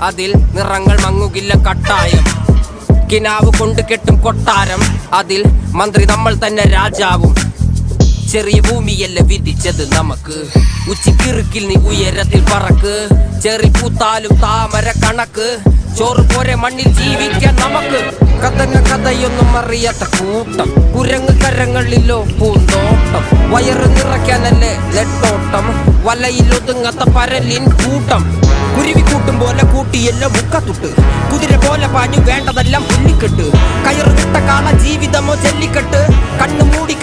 അതിൽ നിറങ്ങൾ മങ്ങുകില്ല കട്ടായം. കിനാവ് കൊണ്ട് കെട്ടും കൊട്ടാരം, അതിൽ മന്ത്രി നമ്മൾ തന്നെ രാജാവും. ചെറിയ ഭൂമിയല്ല വിധിച്ചത് നമുക്ക്, ഉച്ചിക്കിറുക്കിൽ നീ ഉയരത്തിൽ പറക്ക്. ചെറി പൂത്താലും താമര കണക്ക്, ചോറ് പോരെ മണ്ണിൽ ജീവിക്കാൻ നമുക്ക്. കഥന കഥയൊന്നും അറിയാത്ത കൂട്ടം, കുരങ്ങ് കരങ്ങളിലോ പൂന്തോട്ടം. വയറ് നിറയ്ക്കാനല്ലേ നെട്ടോട്ടം, വലയിൽ ഒതുങ്ങാത്ത പരലിൻ കൂട്ടം. കുരുവി കൂട്ടും പോലെ കൂട്ടിയല്ലോ മുക്കത്തുട്ട്, കുതിര പോലെ പാഞ്ഞു വേണ്ടതെല്ലാം പുല്ലിക്കെട്ട്. കയറ് വിട്ട കാള ജീവിതമോ ജല്ലിക്കെട്ട്, കണ്ണു മൂടി